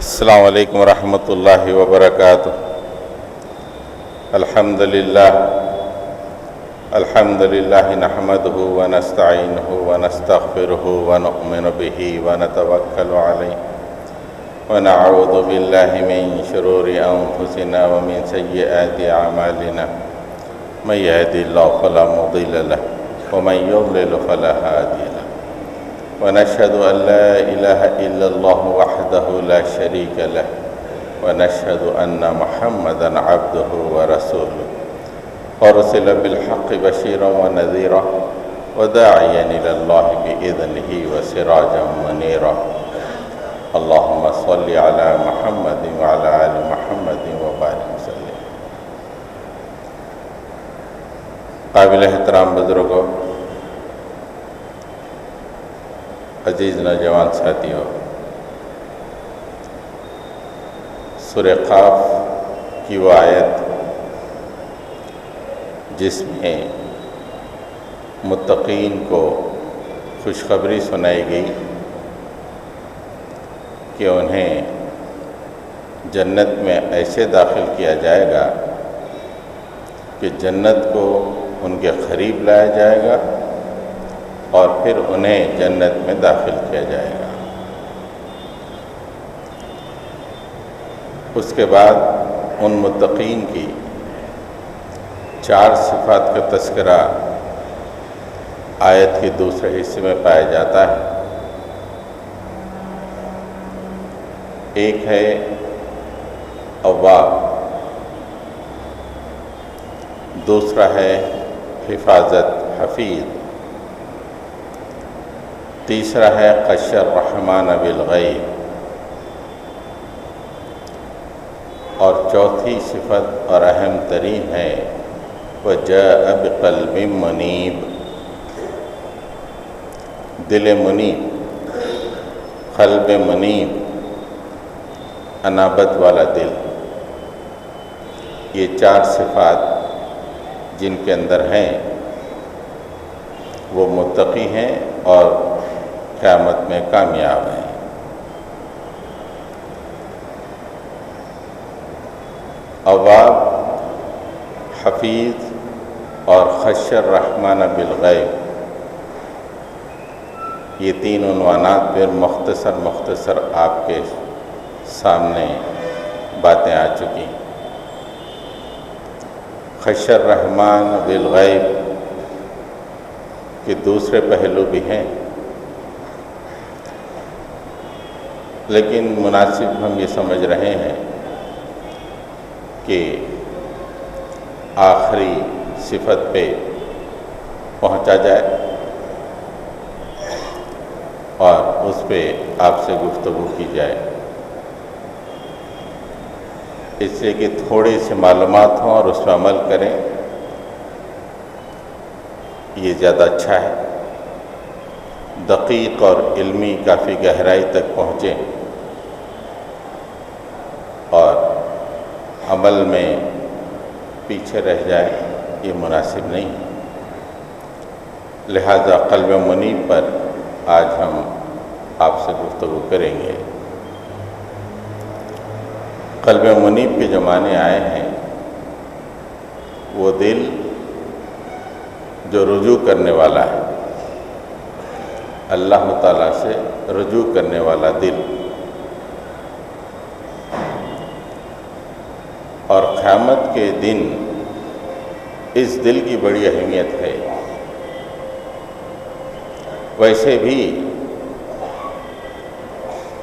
السلام علیکم ورحمۃ اللہ وبرکاتہ۔ الحمد للہ نحمدہ ونستعینہ ونستغفرہ ونؤمن بہ ونتوکل علیہ ونعوذ باللہ من شرور انفسنا ومن سیئات اعمالنا من یہد اللہ فلا مضل لہ ومن یضلل فلا ہادی لہ ونشهد أن لا إله إلا الله وحده لا شريك له ونشهد أن محمدًا عبده ورسوله أرسل بالحق بشيرا ونذيرا وداعيا إلى الله بإذنه وسراجا منيرا اللهم صل على محمد وعلى آل محمد وبارك وسلم۔ قابل احترام بزرگوں، عزیز نوجوان ساتھیوں، سورہ قاف کی وہ آیت جس میں متقین کو خوشخبری سنائی گئی کہ انہیں جنت میں ایسے داخل کیا جائے گا کہ جنت کو ان کے قریب لایا جائے گا اور پھر انہیں جنت میں داخل کیا جائے گا۔ اس کے بعد ان متقین کی 4 صفات کا تذکرہ آیت کے دوسرے حصے میں پایا جاتا ہے۔ ایک ہے اواب، دوسرا ہے حفاظت حفیظ، تیسرا ہے خش الرحمن بالغیب، اور چوتھی صفت اور اہم ترین ہے وجاء بقلب منیب، دل منیب، قلب منیب، انابت والا دل۔ یہ 4 صفات جن کے اندر ہیں وہ متقی ہیں اور قیامت میں کامیاب ہیں۔ اواب، حفیظ اور خش الرحمن بالغیب، یہ 3 عنوانات پر مختصر آپ کے سامنے باتیں آ چکی۔ خش الرحمن بالغیب کے دوسرے پہلو بھی ہیں، لیکن مناسب ہم یہ سمجھ رہے ہیں کہ آخری صفت پہ پہنچا جائے اور اس پہ آپ سے گفتگو کی جائے، اس لیے کہ تھوڑی سی معلومات ہوں اور اس پہ عمل کریں، یہ زیادہ اچھا ہے۔ دقیق اور علمی کافی گہرائی تک پہنچیں اور عمل میں پیچھے رہ جائے، یہ مناسب نہیں۔ لہذا قلب منیب پر آج ہم آپ سے گفتگو کریں گے۔ قلب منیب کے جو معنی آئے ہیں وہ دل جو رجوع کرنے والا ہے، اللہ تعالیٰ سے رجوع کرنے والا دل، اور قیامت کے دن اس دل کی بڑی اہمیت ہے۔ ویسے بھی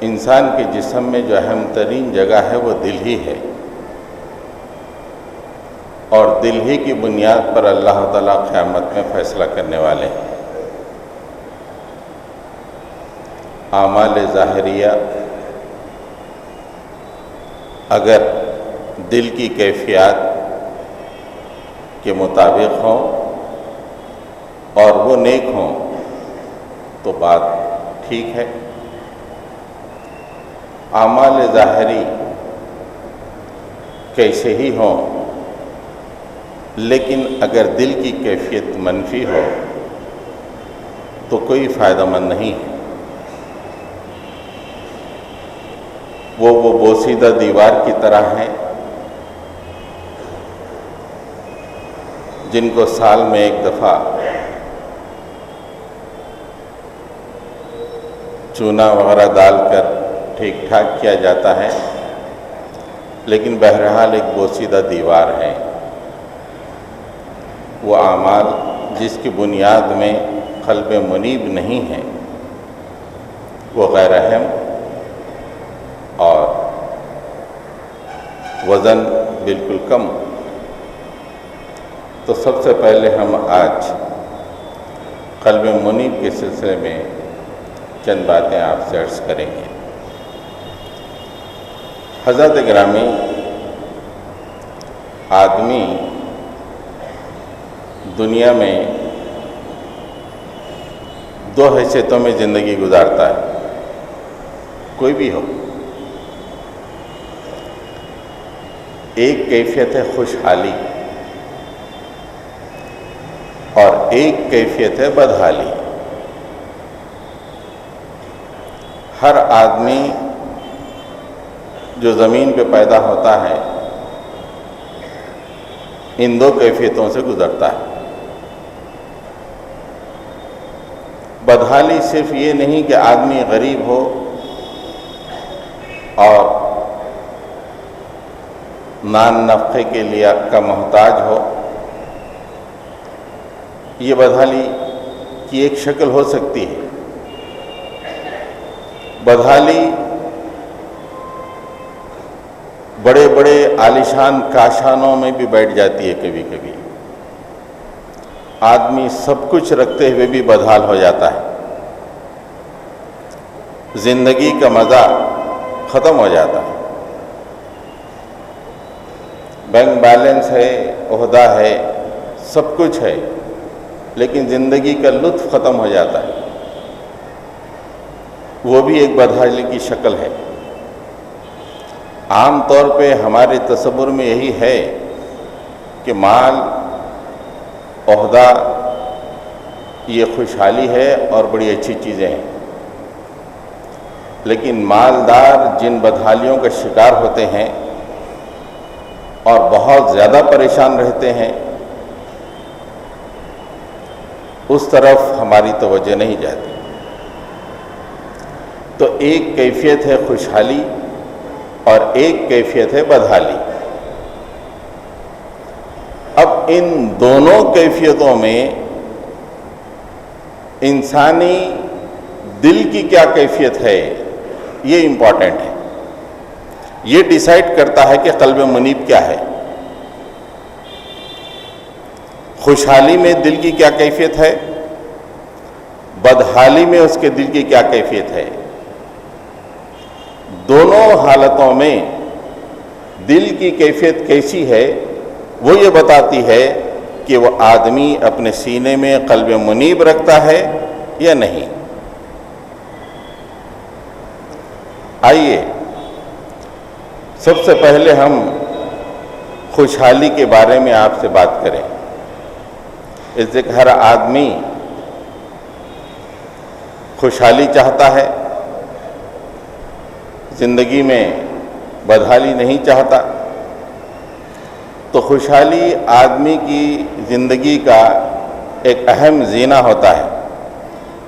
انسان کے جسم میں جو اہم ترین جگہ ہے وہ دل ہی ہے، اور دل ہی کی بنیاد پر اللہ تعالیٰ قیامت میں فیصلہ کرنے والے ہیں۔ اعمال ظاہریہ اگر دل کی کیفیات کے مطابق ہوں اور وہ نیک ہوں تو بات ٹھیک ہے۔ اعمال ظاہری کیسے ہی ہوں لیکن اگر دل کی کیفیت منفی ہو تو کوئی فائدہ مند نہیں ہے۔ وہ بوسیدہ دیوار کی طرح ہیں جن کو سال میں ایک دفعہ چونا وغیرہ ڈال کر ٹھیک ٹھاک کیا جاتا ہے، لیکن بہرحال ایک بوسیدہ دیوار ہے۔ وہ اعمال جس کی بنیاد میں قلب منیب نہیں ہے وہ غیر اہم اور وزن بالکل کم۔ تو سب سے پہلے ہم آج قلب منیب کے سلسلے میں چند باتیں آپ سے عرض کریں گے۔ حضرت گرامی، آدمی دنیا میں دو حیثیتوں میں زندگی گزارتا ہے، کوئی بھی ہو۔ ایک کیفیت ہے خوشحالی اور ایک کیفیت ہے بدحالی۔ ہر آدمی جو زمین پہ پیدا ہوتا ہے ان دو کیفیتوں سے گزرتا ہے۔ بدحالی صرف یہ نہیں کہ آدمی غریب ہو اور نان نفقے کے لیے کا محتاج ہو، یہ بدحالی کی ایک شکل ہو سکتی ہے۔ بدحالی بڑے بڑے عالیشان کاشانوں میں بھی بیٹھ جاتی ہے، کبھی کبھی آدمی سب کچھ رکھتے ہوئے بھی بدحال ہو جاتا ہے، زندگی کا مزہ ختم ہو جاتا ہے۔ بینک بیلنس ہے، عہدہ ہے، سب کچھ ہے، لیکن زندگی کا لطف ختم ہو جاتا ہے۔ وہ بھی ایک بدحالی کی شکل ہے۔ عام طور پہ ہمارے تصور میں یہی ہے کہ مال، عہدہ یہ خوشحالی ہے اور بڑی اچھی چیزیں ہیں، لیکن مالدار جن بدحالیوں کا شکار ہوتے ہیں اور بہت زیادہ پریشان رہتے ہیں اس طرف ہماری توجہ نہیں جاتی۔ تو ایک کیفیت ہے خوشحالی اور ایک کیفیت ہے بدحالی۔ اب ان دونوں کیفیتوں میں انسانی دل کی کیا کیفیت ہے یہ امپورٹنٹ ہے۔ یہ ڈیسائیڈ کرتا ہے کہ قلب منیب کیا ہے۔ خوشحالی میں دل کی کیا کیفیت ہے، بدحالی میں اس کے دل کی کیا کیفیت ہے۔ دونوں حالتوں میں دل کی کیفیت کیسی ہے وہ یہ بتاتی ہے کہ وہ آدمی اپنے سینے میں قلب منیب رکھتا ہے یا نہیں۔ آئیے سب سے پہلے ہم خوشحالی کے بارے میں آپ سے بات کریں۔ اس لیے کہ ہر آدمی خوشحالی چاہتا ہے، زندگی میں بدحالی نہیں چاہتا۔ تو خوشحالی آدمی کی زندگی کا ایک اہم زینہ ہوتا ہے۔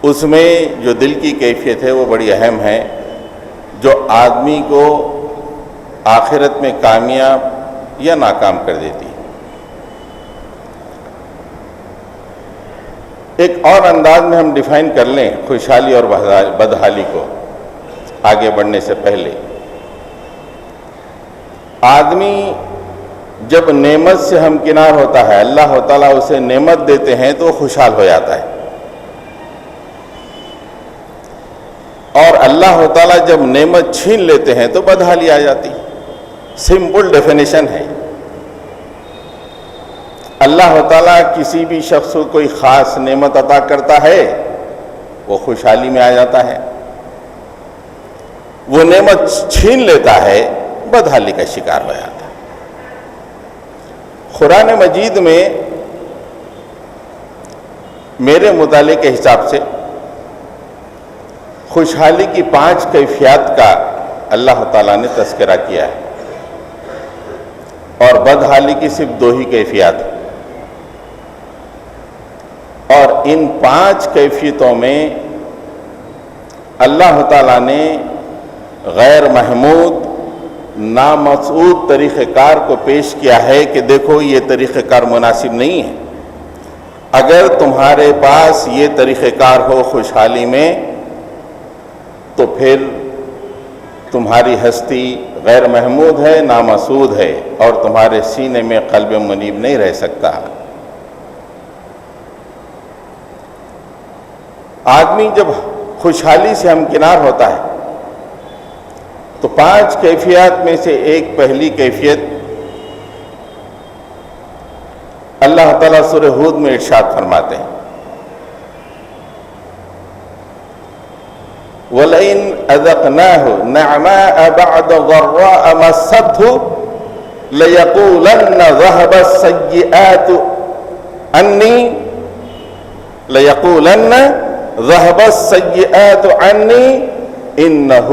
اس میں جو دل کی کیفیت ہے وہ بڑی اہم ہے، جو آدمی کو آخرت میں کامیاب یا ناکام کر دیتی ہے۔ ایک اور انداز میں ہم ڈیفائن کر لیں خوشحالی اور بدحالی کو آگے بڑھنے سے پہلے۔ آدمی جب نعمت سے ہمکنار ہوتا ہے، اللہ تعالیٰ اسے نعمت دیتے ہیں تو وہ خوشحال ہو جاتا ہے، اور اللہ تعالیٰ جب نعمت چھین لیتے ہیں تو بدحالی آ جاتی ہے۔ سمپل ڈیفینیشن ہے۔ اللہ تعالیٰ کسی بھی شخص کو کوئی خاص نعمت عطا کرتا ہے وہ خوشحالی میں آ جاتا ہے، وہ نعمت چھین لیتا ہے بدحالی کا شکار ہو جاتا ہے۔ قرآن مجید میں میرے مطالعے کے حساب سے خوشحالی کی 5 کیفیات کا اللہ تعالیٰ نے تذکرہ کیا ہے، اور بدحالی کی صرف 2 ہی کیفیات ہیں، اور ان 5 کیفیتوں میں اللہ تعالیٰ نے غیر محمود نامسعود طریقہ کار کو پیش کیا ہے کہ دیکھو یہ طریقہ کار مناسب نہیں ہے۔ اگر تمہارے پاس یہ طریقہ کار ہو خوشحالی میں تو پھر تمہاری ہستی غیر محمود ہے، نامسعود ہے، اور تمہارے سینے میں قلب منیب نہیں رہ سکتا۔ آدمی جب خوشحالی سے ہمکنار ہوتا ہے تو 5 کیفیات میں سے ایک پہلی کیفیت اللہ تعالیٰ سورہ ہود میں ارشاد فرماتے ہیں، وَلَئِنْ أَذَقْنَاهُ نَعْمَاءَ بَعْدَ ضَرَّاءَ مَسَّتْهُ لَيَقُولَنَّ ذَهَبَ السَّيِّئَاتُ عَنِّي إِنَّهُ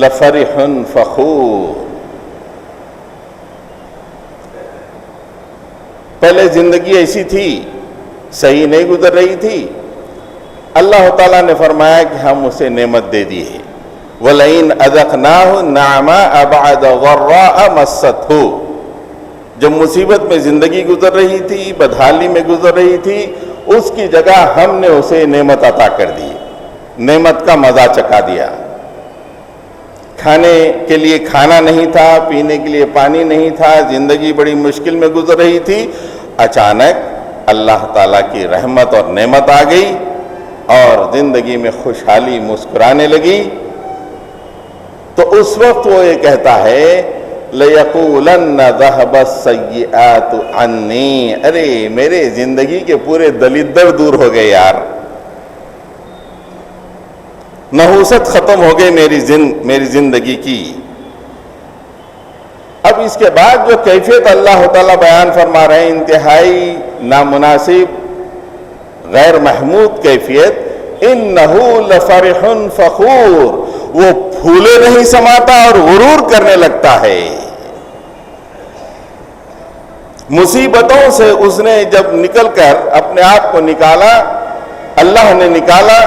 لَفَرِحٌ فَخُورٌ۔ پہلے زندگی ایسی تھی، صحیح نہیں گزر رہی تھی، اللہ تعالیٰ نے فرمایا کہ ہم اسے نعمت دے دی ہے، وَلَئِنْ أَذَقْنَاهُ نَعْمَاءَ بَعْدَ ضَرَّاءَ مَسَّتْهُ، جب مصیبت میں زندگی گزر رہی تھی، بدحالی میں گزر رہی تھی، اس کی جگہ ہم نے اسے نعمت عطا کر دی، نعمت کا مزہ چکھا دیا۔ کھانے کے لیے کھانا نہیں تھا، پینے کے لیے پانی نہیں تھا، زندگی بڑی مشکل میں گزر رہی تھی، اچانک اللہ تعالیٰ کی رحمت اور نعمت آ گئی اور زندگی میں خوشحالی مسکرانے لگی، تو اس وقت وہ یہ کہتا ہے لَيَقُولَنَّ ذَهَبَ السَّيِّئَاتُ عَنِّي، ارے میرے زندگی کے پورے دلیدر دور ہو گئے یار، نحوست ختم ہو گئی میری زندگی کی۔ اب اس کے بعد جو کیفیت اللہ تعالیٰ بیان فرما رہے ہیں، انتہائی نامناسب غیر محمود کیفیت، اِنَّهُ لَفَرِحٌ فَخُورٌ، وہ پھولے نہیں سماتا اور غرور کرنے لگتا ہے۔ مصیبتوں سے اس نے جب نکل کر اپنے آپ کو نکالا، اللہ نے نکالا،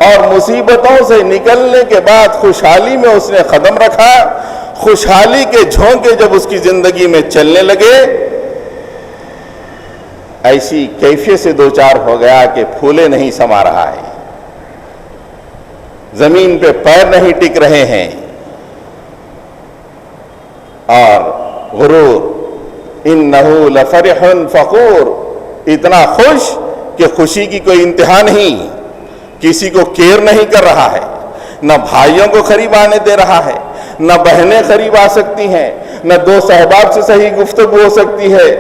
اور مصیبتوں سے نکلنے کے بعد خوشحالی میں اس نے قدم رکھا، خوشحالی کے جھونکے جب اس کی زندگی میں چلنے لگے، ایسی کیفیت سے دوچار ہو گیا کہ پھولے نہیں سما رہا ہے، زمین پہ پیر نہیں ٹک رہے ہیں، اور غرور، اِنَّهُ لَفَرِحٌ فَخُورٌ، اتنا خوش کہ خوشی کی کوئی انتہا نہیں، کسی کو کیئر نہیں کر رہا ہے، نہ بھائیوں کو قریب آنے دے رہا ہے، نہ بہنیں قریب آ سکتی ہیں، نہ دوست احباب سے صحیح گفتگو ہو سکتی ہے،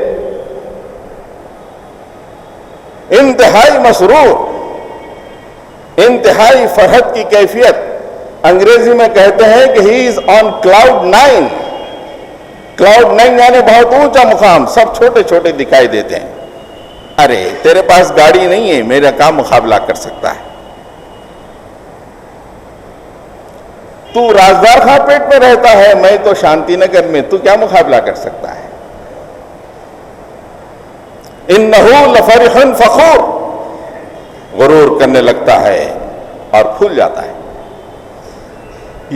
انتہائی مسرور، انتہائی فرحت کی کیفیت۔ انگریزی میں کہتے ہیں کہ ہی از آن کلاؤڈ 9، کلاؤڈ 9 یعنی بہت اونچا مقام، سب چھوٹے چھوٹے دکھائی دیتے ہیں، ارے تیرے پاس گاڑی نہیں ہے، میرا کام مقابلہ کر سکتا ہے، تو رازدار خاں پیٹ میں رہتا ہے، میں تو شانتی نگر میں، تو کیا مقابلہ کر سکتا ہے؟ اِنَّهُ لَفَرِحٌ فَخُورٌ، غرور کرنے لگتا ہے اور پھول جاتا ہے۔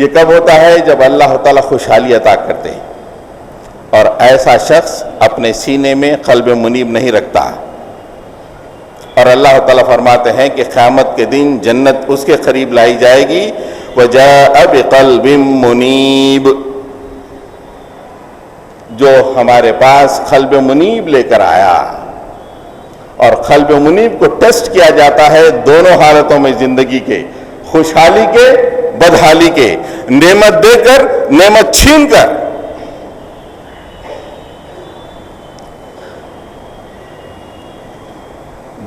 یہ کب ہوتا ہے؟ جب اللہ تعالیٰ خوشحالی عطا کرتے ہیں، اور ایسا شخص اپنے سینے میں قلب منیب نہیں رکھتا، اور اللہ تعالیٰ فرماتے ہیں کہ قیامت کے دن جنت اس کے قریب لائی جائے گی، وَجَاءَ بِقَلْبٍ مُنِیب، جو ہمارے پاس قلب منیب لے کر آیا، اور قلب منیب کو ٹیسٹ کیا جاتا ہے دونوں حالتوں میں زندگی کے، خوشحالی کے، بدحالی کے، نعمت دے کر، نعمت چھین کر۔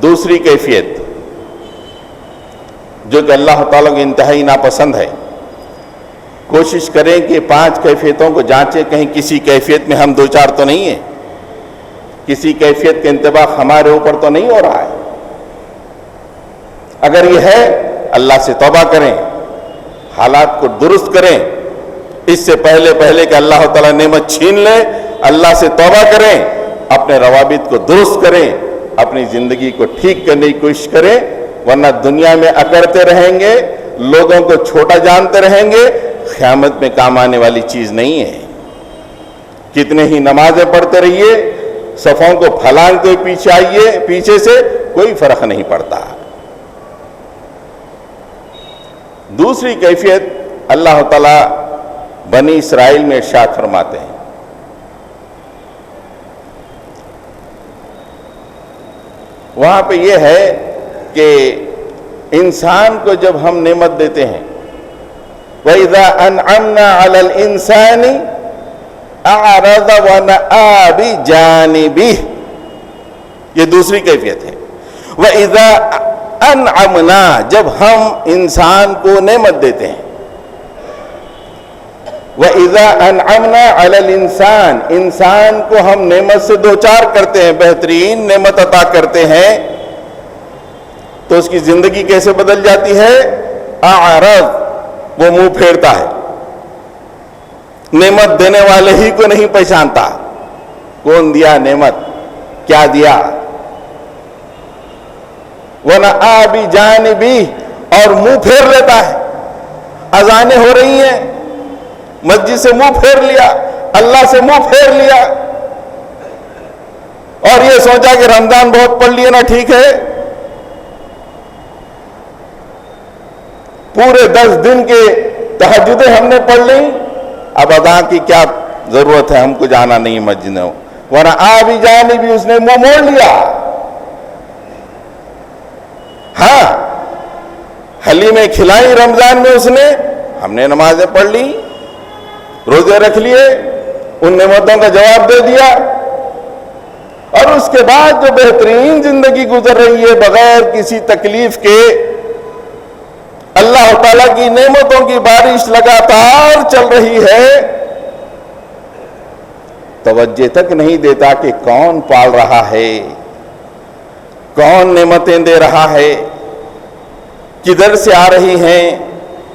دوسری کیفیت جو کہ اللہ تعالیٰ کو انتہائی ناپسند ہے، کوشش کریں کہ 5 کیفیتوں کو جانچیں، کہیں کسی کیفیت میں ہم دوچار تو نہیں ہیں، کسی کیفیت کا انطباق ہمارے اوپر تو نہیں ہو رہا ہے۔ اگر یہ ہے، اللہ سے توبہ کریں، حالات کو درست کریں، اس سے پہلے کہ اللہ تعالیٰ نعمت چھین لے، اللہ سے توبہ کریں، اپنے روابط کو درست کریں، اپنی زندگی کو ٹھیک کرنے کی کوشش کریں، ورنہ دنیا میں اکڑتے رہیں گے، لوگوں کو چھوٹا جانتے رہیں گے، قیامت میں کام آنے والی چیز نہیں ہے۔ کتنے ہی نمازیں پڑھتے رہیے، صفوں کو پھلانگتے پیچھے آئیے، پیچھے سے کوئی فرق نہیں پڑتا۔ دوسری کیفیت اللہ تعالیٰ بنی اسرائیل میں ارشاد فرماتے ہیں، وہاں پہ یہ ہے کہ انسان کو جب ہم نعمت دیتے ہیں، وَإِذَا أَنْعَمْنَا عَلَى الْإِنسَانِ أَعْرَضَ وَنَأَىٰ بِجَانِبِهِ، یہ دوسری کیفیت ہے۔ وَإِذَا أَنْعَمْنَا، جب ہم انسان کو نعمت دیتے ہیں، وَإِذَا أَنْعَمْنَا عَلَى الْإِنسَانِ، انسان کو ہم نعمت سے دوچار کرتے ہیں، بہترین نعمت عطا کرتے ہیں، تو اس کی زندگی کیسے بدل جاتی ہے؟ اعرض، وہ منہ پھیرتا ہے، نعمت دینے والے ہی کو نہیں پہچانتا، کون دیا نعمت، کیا دیا۔ وَنَأَىٰ بِجَانِبِهِ، اور منہ پھیر لیتا ہے، اذانیں ہو رہی ہیں، مسجد سے منہ پھیر لیا، اللہ سے منہ پھیر لیا، اور یہ سوچا کہ رمضان بہت پڑھ لیے نا، ٹھیک ہے، پورے 10 دن کے تہجدیں ہم نے پڑھ لیں، اب اذان کی کیا ضرورت ہے، ہم کو جانا نہیں مسجد میں۔ وَنَأَىٰ بِجَانِبِهِ، اس نے منہ موڑ لیا۔ ہاں، حلیمیں کھلائی رمضان میں اس نے، ہم نے نمازیں پڑھ لی، روزے رکھ لیے، ان نعمتوں کا جواب دے دیا، اور اس کے بعد جو بہترین زندگی گزر رہی ہے بغیر کسی تکلیف کے، اللہ تعالیٰ کی نعمتوں کی بارش لگاتار چل رہی ہے، توجہ تک نہیں دیتا کہ کون پال رہا ہے، کون نعمتیں دے رہا ہے، کدھر سے آ رہی ہیں،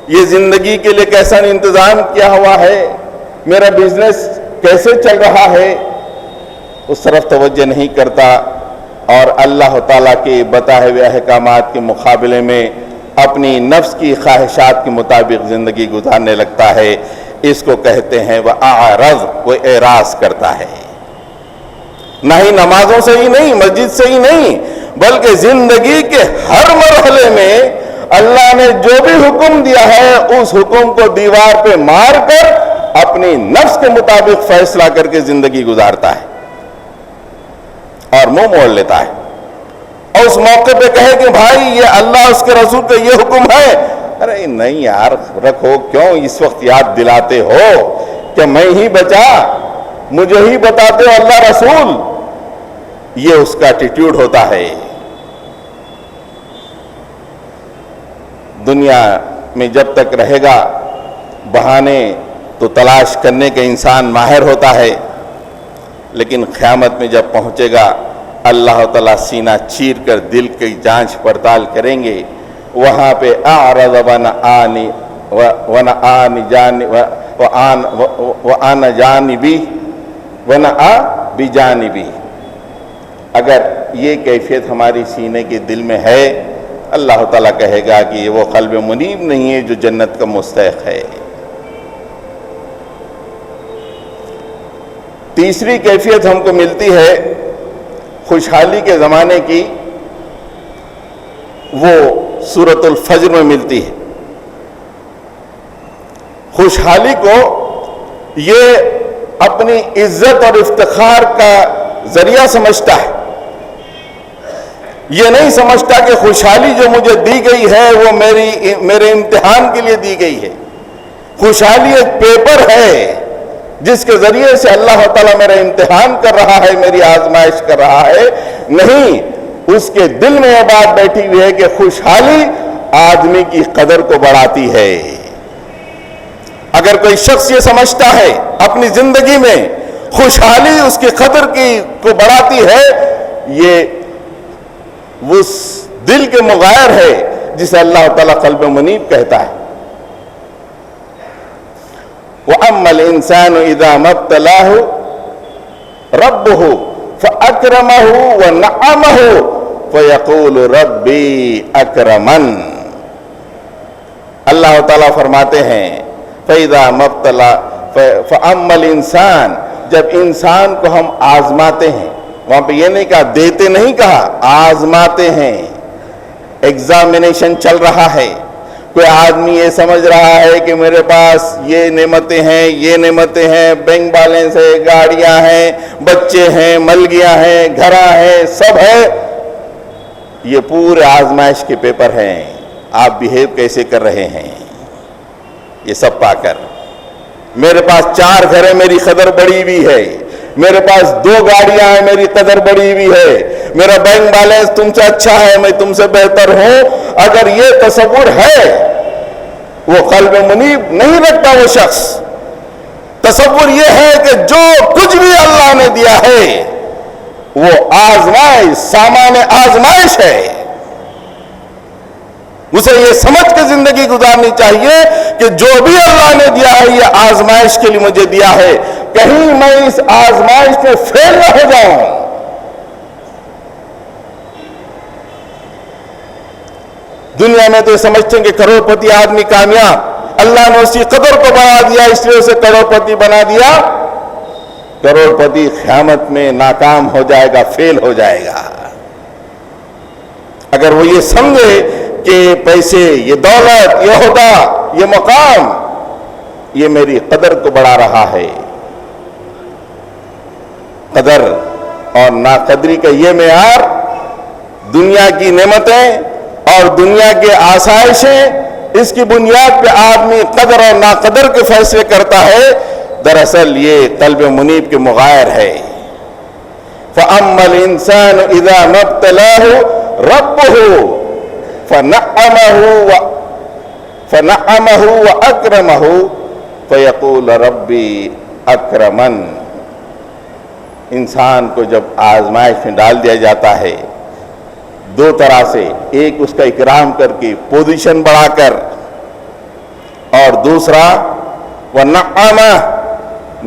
یہ زندگی کے لیے کیسا انتظام کیا ہوا ہے، میرا بزنس کیسے چل رہا ہے، اس طرف توجہ نہیں کرتا، اور اللہ تعالیٰ کے بتائے ہوئے احکامات کے مقابلے میں اپنی نفس کی خواہشات کے مطابق زندگی گزارنے لگتا ہے۔ اس کو کہتے ہیں وَأَعْرَضَ، وہ اعراض کرتا ہے، نہ ہی نمازوں سے ہی نہیں، مسجد سے ہی نہیں، بلکہ زندگی کے ہر مرحلے میں اللہ نے جو بھی حکم دیا ہے اس حکم کو دیوار پہ مار کر اپنی نفس کے مطابق فیصلہ کر کے زندگی گزارتا ہے اور منہ موڑ لیتا ہے، اور اس موقع پہ کہے کہ بھائی یہ اللہ اس کے رسول کا یہ حکم ہے، ارے نہیں یار رکھو، کیوں اس وقت یاد دلاتے ہو کہ میں ہی بچا، مجھے ہی بتاتے ہو اللہ رسول، یہ اس کا ایٹیٹیوڈ ہوتا ہے۔ دنیا میں جب تک رہے گا بہانے تو تلاش کرنے کا انسان ماہر ہوتا ہے، لیکن قیامت میں جب پہنچے گا اللہ تعالیٰ سینہ چیر کر دل کی جانچ پڑتال کریں گے، وہاں پہ اعرض وَأَنَا جَانِبِي وَنَأَىٰ بِجَانِبِي، اگر یہ کیفیت ہماری سینے کے دل میں ہے، اللہ تعالیٰ کہے گا کہ یہ وہ قلب منیب نہیں ہے جو جنت کا مستحق ہے۔ تیسری کیفیت ہم کو ملتی ہے خوشحالی کے زمانے کی، وہ سورۃ الفجر میں ملتی ہے۔ خوشحالی کو یہ اپنی عزت اور افتخار کا ذریعہ سمجھتا ہے، یہ نہیں سمجھتا کہ خوشحالی جو مجھے دی گئی ہے وہ میرے امتحان کے لیے دی گئی ہے، خوشحالی ایک پیپر ہے جس کے ذریعے سے اللہ تعالیٰ میرا امتحان کر رہا ہے، میری آزمائش کر رہا ہے۔ نہیں، اس کے دل میں یہ بات بیٹھی ہوئی ہے کہ خوشحالی آدمی کی قدر کو بڑھاتی ہے۔ اگر کوئی شخص یہ سمجھتا ہے اپنی زندگی میں خوشحالی اس کی قدر کو بڑھاتی ہے، یہ اس دل کے مغیر ہے جسے اللہ تعالیٰ قلب منیب کہتا ہے۔ وَأَمَّا الْإِنسَانُ إِذَا مَا ابْتَلَاهُ رَبُّهُ فَأَكْرَمَهُ وَنَعَّمَهُ فَيَقُولُ رَبِّي أَكْرَمَنِ۔ اللہ تعالیٰ فرماتے ہیں فَإِذَا مَا ابْتَلَا فَأَمَّا الْإِنسَانُ، جب انسان کو ہم آزماتے ہیں، وہاں پہ یہ نہیں کہا دیتے، نہیں کہا آزماتے ہیں، ایگزامینیشن چل رہا ہے۔ کوئی آدمی یہ سمجھ رہا ہے کہ میرے پاس یہ نعمتیں ہیں، یہ نعمتیں ہیں، بینک بیلنس ہے، گاڑیاں ہیں، بچے ہیں، ملگیاں ہیں، گھراں ہیں، سب ہے، یہ پورے آزمائش کے پیپر ہیں، آپ بیہیو کیسے کر رہے ہیں یہ سب پا کر۔ میرے پاس 4 گھر ہیں، میری قدر بڑی بھی ہے، میرے پاس 2 گاڑیاں ہیں، میری قدر بڑی بھی ہے، میرا بینک بیلنس تم سے اچھا ہے، میں تم سے بہتر ہوں، اگر یہ تصور ہے، وہ قلب منیب نہیں رکھتا وہ شخص۔ تصور یہ ہے کہ جو کچھ بھی اللہ نے دیا ہے وہ آزمائش، سامان آزمائش ہے، اسے یہ سمجھ کے زندگی گزارنی چاہیے کہ جو بھی اللہ نے دیا ہے یہ آزمائش کے لیے مجھے دیا ہے، کہیں میں اس آزمائش میں فیل نہ ہو جاؤں۔ دنیا میں تو یہ سمجھتے ہیں کہ کروڑ پتی آدمی کامیاب، اللہ نے اسی قدر کو بنا دیا اس لیے اسے کروڑ پتی بنا دیا۔ کروڑ پتی قیامت میں ناکام ہو جائے گا، فیل ہو جائے گا۔ اگر وہ یہ سمجھے کہ پیسے، یہ دولت، یہ عہدہ، یہ مقام، یہ میری قدر کو بڑھا رہا ہے۔ قدر اور ناقدری کا یہ معیار دنیا کی نعمتیں اور دنیا کے آسائشیں، اس کی بنیاد پہ آدمی قدر اور ناقدر کے فیصلے کرتا ہے، دراصل یہ قلب منیب کے مغائر ہے۔ فَأَمَّا الْإِنسَانُ إِذَا مَا ابْتَلَاهُ رَبُّهُ فَنَعَّمَهُ وَأَكْرَمَهُ فَيَقُولُ رَبِّي أَكْرَمَنِ۔ انسان کو جب آزمائش میں ڈال دیا جاتا ہے 2 طرح سے، ایک اس کا اکرام کر کے پوزیشن بڑھا کر، اور دوسرا وَنَعَّمَهُ،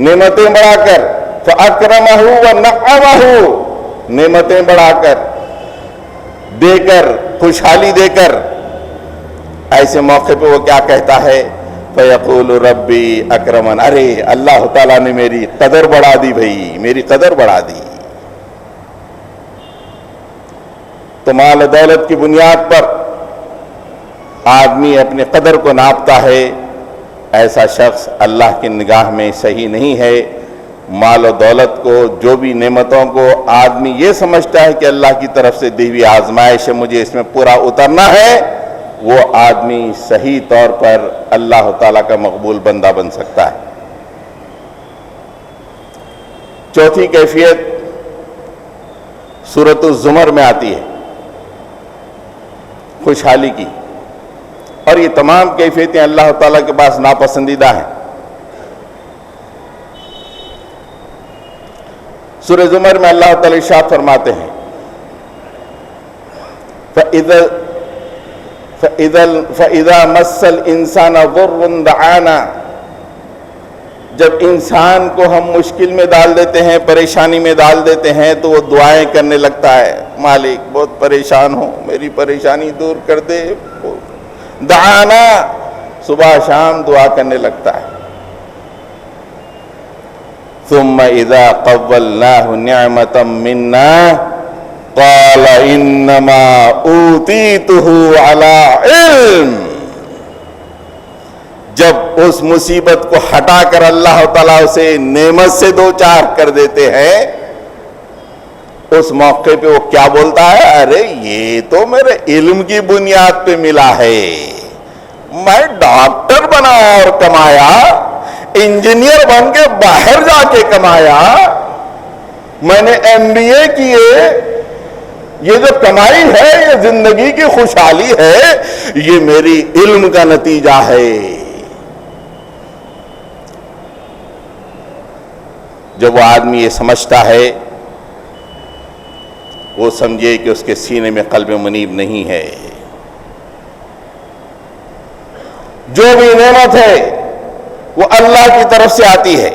نعمتیں بڑھا کر، فَأَكْرَمَهُ وَنَعَّمَهُ، نعمتیں بڑھا کر، دے کر، خوشحالی دے کر، ایسے موقع پہ وہ کیا کہتا ہے؟ فَيَقُولُ رَبِّي أَكْرَمَنِ، ارے اللہ تعالیٰ نے میری قدر بڑھا دی، بھائی میری قدر بڑھا دی۔ تو مال و دولت کی بنیاد پر آدمی اپنی قدر کو ناپتا ہے، ایسا شخص اللہ کی نگاہ میں صحیح نہیں ہے۔ مال و دولت کو، جو بھی نعمتوں کو آدمی یہ سمجھتا ہے کہ اللہ کی طرف سے دی ہوئی آزمائش ہے، مجھے اس میں پورا اترنا ہے، وہ آدمی صحیح طور پر اللہ تعالیٰ کا مقبول بندہ بن سکتا ہے۔ چوتھی کیفیت سورۃ الزمر میں آتی ہے خوشحالی کی، اور یہ تمام کیفیتیں اللہ تعالیٰ کے پاس ناپسندیدہ ہیں۔ سورہ زمر میں اللہ تعالیٰ ارشاد فرماتے ہیں فَإِذَا مَسَّ الْإِنسَانَ ضُرٌّ دَعَانَا، جب انسان کو ہم مشکل میں ڈال دیتے ہیں، پریشانی میں ڈال دیتے ہیں، تو وہ دعائیں کرنے لگتا ہے، مالک بہت پریشان ہوں، میری پریشانی دور کر دے۔ دعانا، صبح شام دعا کرنے لگتا ہے۔ ثم اذا قولناه نعمة منا قال انما اوتیته على علم، جب اس مصیبت کو ہٹا کر اللہ تعالیٰ اسے نعمت سے دو چار کر دیتے ہیں، اس موقع پہ وہ کیا بولتا ہے؟ ارے یہ تو میرے علم کی بنیاد پہ ملا ہے، میں ڈاکٹر بنا اور کمایا، انجینئر بن کے باہر جا کے کمایا، میں نے MBA کیے، یہ جو کمائی ہے، یہ زندگی کی خوشحالی ہے، یہ میری علم کا نتیجہ ہے۔ جب وہ آدمی یہ سمجھتا ہے، وہ سمجھے کہ اس کے سینے میں قلب منیب نہیں ہے۔ جو بھی نعمت ہے وہ اللہ کی طرف سے آتی ہے،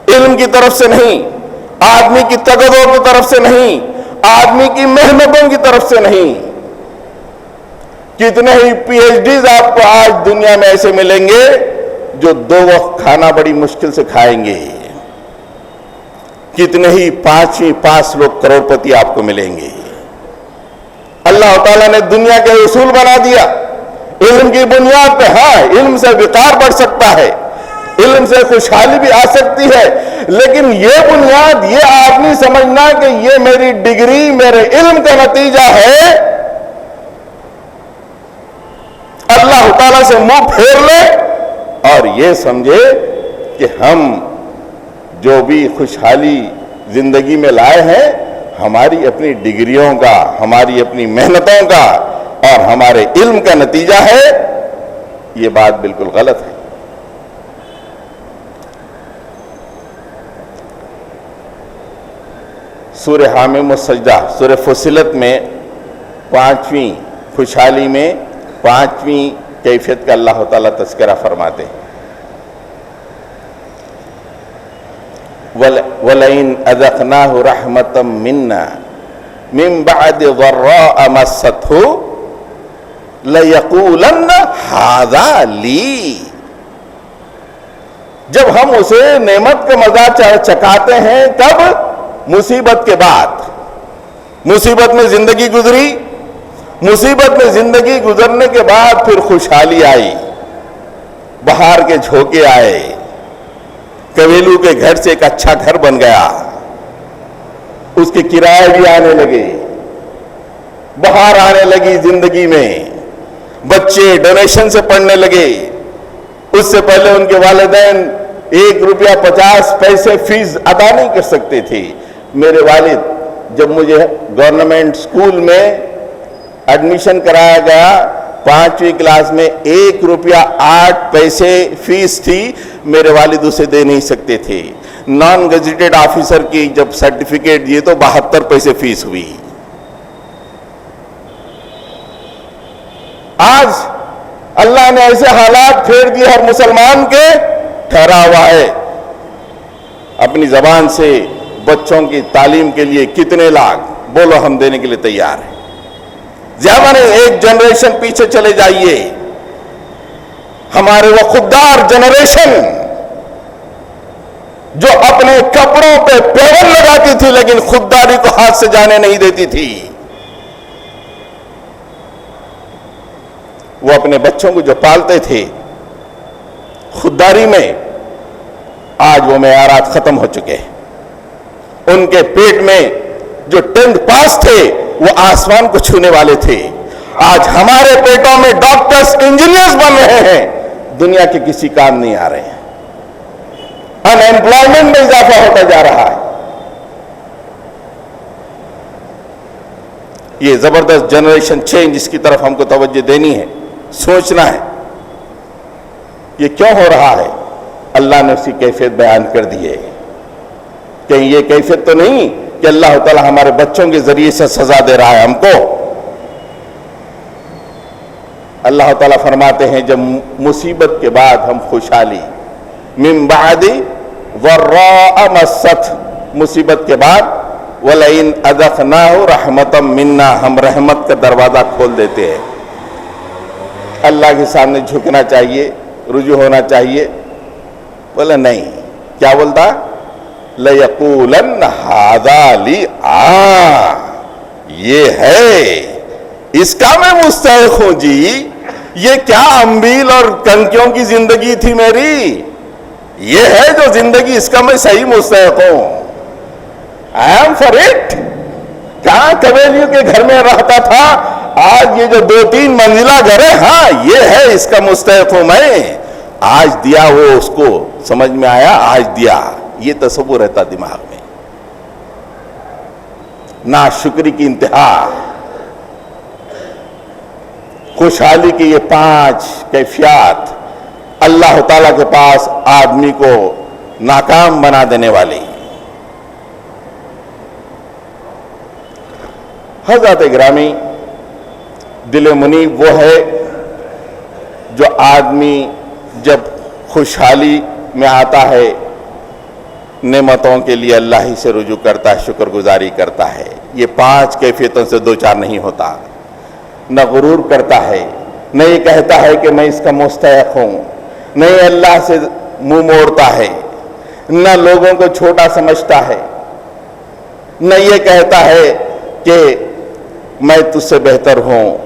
علم کی طرف سے نہیں، آدمی کی تقدر کی طرف سے نہیں، آدمی کی محنتوں کی طرف سے نہیں۔ کتنے ہی پی ایچ ڈیز آپ کو آج دنیا میں ایسے ملیں گے جو 2 وقت کھانا بڑی مشکل سے کھائیں گے، کتنے ہی 5 لوگ کروڑپتی آپ کو ملیں گے۔ اللہ تعالیٰ نے دنیا کے اصول بنا دیا علم کی بنیاد پہ۔ ہاں، علم سے وقار بڑھ سکتا ہے، علم سے خوشحالی بھی آ سکتی ہے، لیکن یہ بنیاد، یہ آدمی سمجھنا کہ یہ میری ڈگری میرے علم کا نتیجہ ہے، اللہ تعالیٰ سے منہ پھیر لے اور یہ سمجھے کہ ہم جو بھی خوشحالی زندگی میں لائے ہیں ہماری اپنی ڈگریوں کا، ہماری اپنی محنتوں کا اور ہمارے علم کا نتیجہ ہے، یہ بات بالکل غلط ہے۔ سورہ حامیم السجدہ، سورہ فصلت میں 5ویں خوشحالی میں 5ویں کیفیت کا اللہ تعالیٰ تذکرہ فرماتے ہیں۔ وَلَئِنْ أَذَقْنَاهُ رَحْمَةً مِنَّا مِنْ بَعْدِ ضَرَّاءَ مَسَّتْهُ لَيَقُولَنَّ هَذَا لِي۔ جب ہم اسے نعمت کا مزہ چکھاتے ہیں، کب؟ مصیبت کے بعد۔ مصیبت میں زندگی گزری، مصیبت میں زندگی گزرنے کے بعد پھر خوشحالی آئی، بہار کے جھونکے آئے، کویلو کے گھر سے ایک اچھا گھر بن گیا، اس کے کرائے بھی آنے لگے، بہار آنے لگی زندگی میں، بچے ڈونیشن سے پڑھنے لگے۔ اس سے پہلے ان کے والدین ₹1.50 فیس ادا نہیں کر سکتے تھے۔ میرے والد جب مجھے گورنمنٹ سکول میں ایڈمیشن کرایا گیا، 5ویں کلاس میں ₹1.08 فیس تھی، میرے والد اسے دے نہیں سکتے تھے۔ نان گزیٹڈ آفیسر کی جب سرٹیفکیٹ دیے تو 72 پیسے فیس ہوئی۔ آج اللہ نے ایسے حالات پھیر دیے ہر مسلمان کے، ٹھہرا ہوا ہے اپنی زبان سے بچوں کی تعلیم کے لیے کتنے لاکھ، بولو ہم دینے کے لیے تیار ہیں۔ زیادہ نہیں، ایک جنریشن پیچھے چلے جائیے، ہمارے وہ خوددار جنریشن جو اپنے کپڑوں پہ پیبند لگاتی تھی لیکن خودداری کو ہاتھ سے جانے نہیں دیتی تھی، وہ اپنے بچوں کو جو پالتے تھے خودداری میں، آج وہ معیارات ختم ہو چکے ہیں۔ ان کے پیٹ میں جو 10th پاس تھے وہ آسمان کو چھونے والے تھے، آج ہمارے پیٹوں میں ڈاکٹرز انجینئرز بن رہے ہیں، دنیا کے کسی کام نہیں آ رہے ہیں۔ ان ایمپلائمنٹ میں اضافہ ہوتا جا رہا ہے۔ یہ زبردست جنریشن چینج، اس کی طرف ہم کو توجہ دینی ہے، سوچنا ہے یہ کیوں ہو رہا ہے۔ اللہ نے اسی کیفیت بیان کر دی ہے، کہیں یہ کیفیت تو نہیں کہ اللہ تعالیٰ ہمارے بچوں کے ذریعے سے سزا دے رہا ہے ہم کو۔ اللہ تعالیٰ فرماتے ہیں جب مصیبت کے بعد ہم خوشحالی، من بعد ضراء مست، مصیبت کے بعد وَلَئِنْ أَذَقْنَاهُ رَحْمَةً مِنَّا، ہم رحمت کا دروازہ کھول دیتے ہیں۔ اللہ کے سامنے جھکنا چاہیے، رجوع ہونا چاہیے۔ بولے نہیں، کیا بولتا؟ لَيَقُولَنَّ هَذَا لِي، یہ ہے، اس کا میں مستحق ہوں جی، یہ کیا امبیل اور کنکیوں کی زندگی تھی میری، یہ ہے جو زندگی، اس کا میں صحیح مستحق ہوں۔ I am for it۔ کہاں کویلیوں کے گھر میں رہتا تھا، آج یہ جو 2-3 منزلہ گھر ہے، ہاں یہ ہے، اس کا مستحق ہوں میں، آج دیا، وہ اس کو سمجھ میں آیا، آج دیا، یہ تصور رہتا دماغ میں۔ ناشکری کی انتہا۔ خوشحالی کی یہ 5 کیفیات اللہ تعالیٰ کے پاس آدمی کو ناکام بنا دینے والی۔ حضرات گرامی، دل منیب وہ ہے جو آدمی جب خوشحالی میں آتا ہے، نعمتوں کے لیے اللہ ہی سے رجوع کرتا ہے، شکر گزاری کرتا ہے۔ یہ 5 کیفیتوں سے دو چار نہیں ہوتا۔ نہ غرور کرتا ہے، نہ یہ کہتا ہے کہ میں اس کا مستحق ہوں، نہ یہ اللہ سے منہ موڑتا ہے، نہ لوگوں کو چھوٹا سمجھتا ہے، نہ یہ کہتا ہے کہ میں تجھ سے بہتر ہوں۔